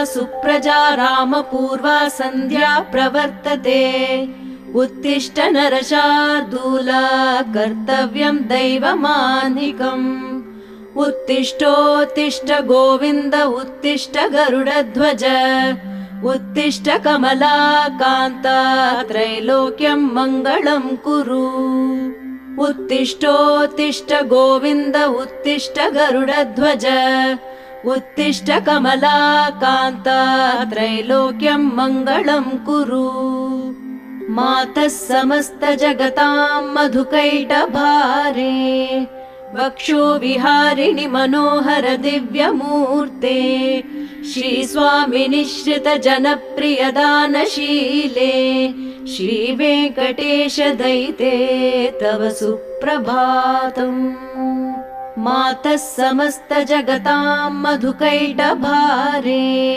सुप्रजा रामपूर्वा सन्ध्या प्रवर्तते। उत्तिष्ठ नरशार्दूल कर्तव्यं दैवमान्निकम्। उत्तिष्ठोत्तिष्ठ गोविन्द उत्तिष्ठ गरुडध्वज। उत्तिष्ठ कमलाकान्ता त्रैलोक्यं मङ्गलं कुरु। उत्तिष्ठोत्तिष्ठ गोविन्द उत्तिष्ठ गरुडध्वज। उत्तिष्ठ कमलाकान्ता त्रैलोक्यं मङ्गलं कुरु। मातः समस्त जगतां मधुकैटभारे। वक्षो विहारिणि मनोहर दिव्यमूर्ते। श्रीस्वामिनि श्रित जनप्रिय दानशीले। श्रीवेङ्कटेश दयिते तव सुप्रभातम्। मातः समस्त जगतां मधुकैटभारे।